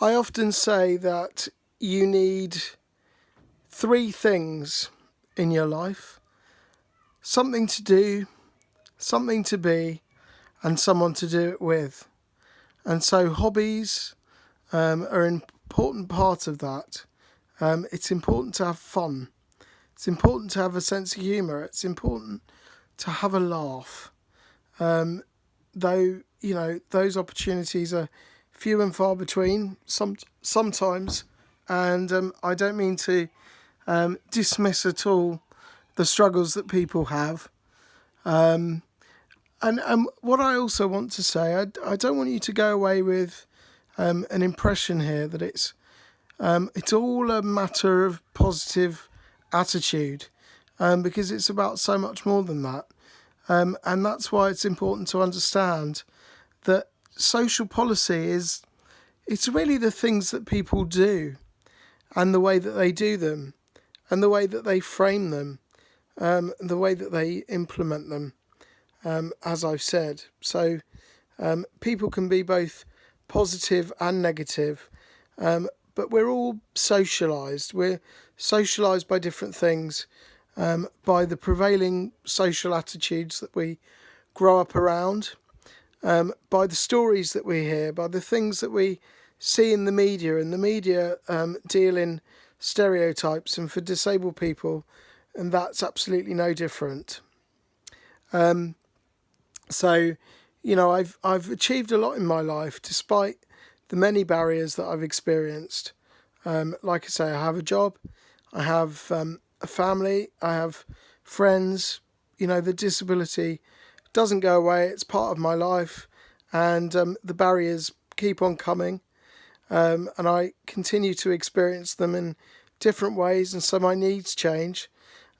I often say that you need 3 things in your life: something to do, something to be, and someone to do it with. And so hobbies are an important part of that. It's important to have fun. It's important to have a sense of humour. It's important to have a laugh. Though, those opportunities are few and far between sometimes. And I don't mean to dismiss at all the struggles that people have. And what I also want to say, I don't want you to go away with an impression here that it's all a matter of positive attitude, because it's about so much more than that. And that's why it's important to understand that social policy it's really the things that people do, and the way that they do them, and the way that they frame them, the way that they implement them, as I've said. So people can be both positive and negative, but we're all socialised. We're socialised by different things, by the prevailing social attitudes that we grow up around, by the stories that we hear, by the things that we see in the media. And the media deal in stereotypes, and for disabled people, and that's absolutely no different. So, I've achieved a lot in my life despite the many barriers that I've experienced. Like I say, I have a job, I have a family, I have friends. The disability doesn't go away, it's part of my life, and the barriers keep on coming, and I continue to experience them in different ways, and so my needs change.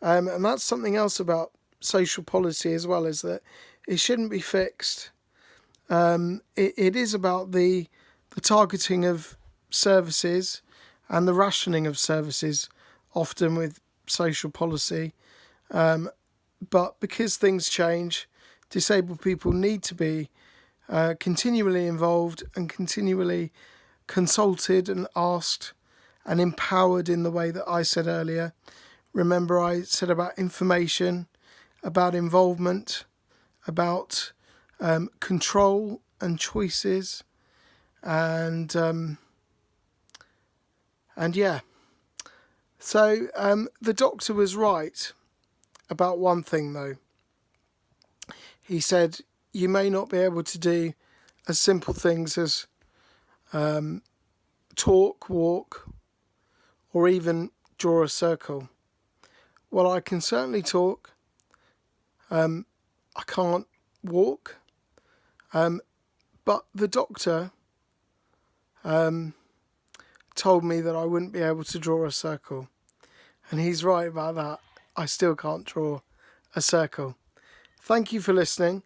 And that's something else about social policy as well, is that it shouldn't be fixed. It is about the targeting of services and the rationing of services, often with social policy. But because things change, disabled people need to be continually involved and continually consulted and asked and empowered in the way that I said earlier. Remember, I said about information, about involvement, about control and choices, and yeah. So the doctor was right about one thing, though. He said you may not be able to do as simple things as talk, walk, or even draw a circle. Well, I can certainly talk. I can't walk. But the doctor told me that I wouldn't be able to draw a circle. And he's right about that. I still can't draw a circle. Thank you for listening.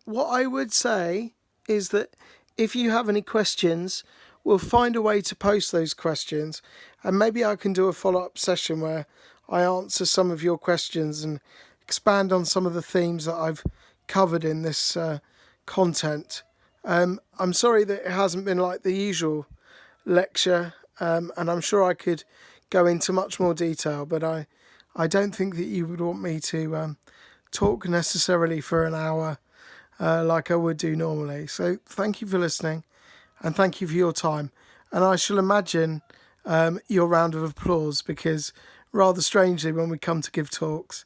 What I would say is that if you have any questions, we'll find a way to post those questions, and maybe I can do a follow-up session where I answer some of your questions and expand on some of the themes that I've covered in this content. I'm sorry that it hasn't been like the usual lecture, and I'm sure I could go into much more detail, but I don't think that you would want me to talk necessarily for an hour like I would do normally. So thank you for listening, and thank you for your time. And I shall imagine your round of applause, because rather strangely, when we come to give talks,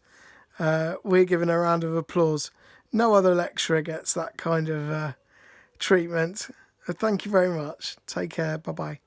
we're given a round of applause. No other lecturer gets that kind of treatment. Thank you very much. Take care. Bye-bye.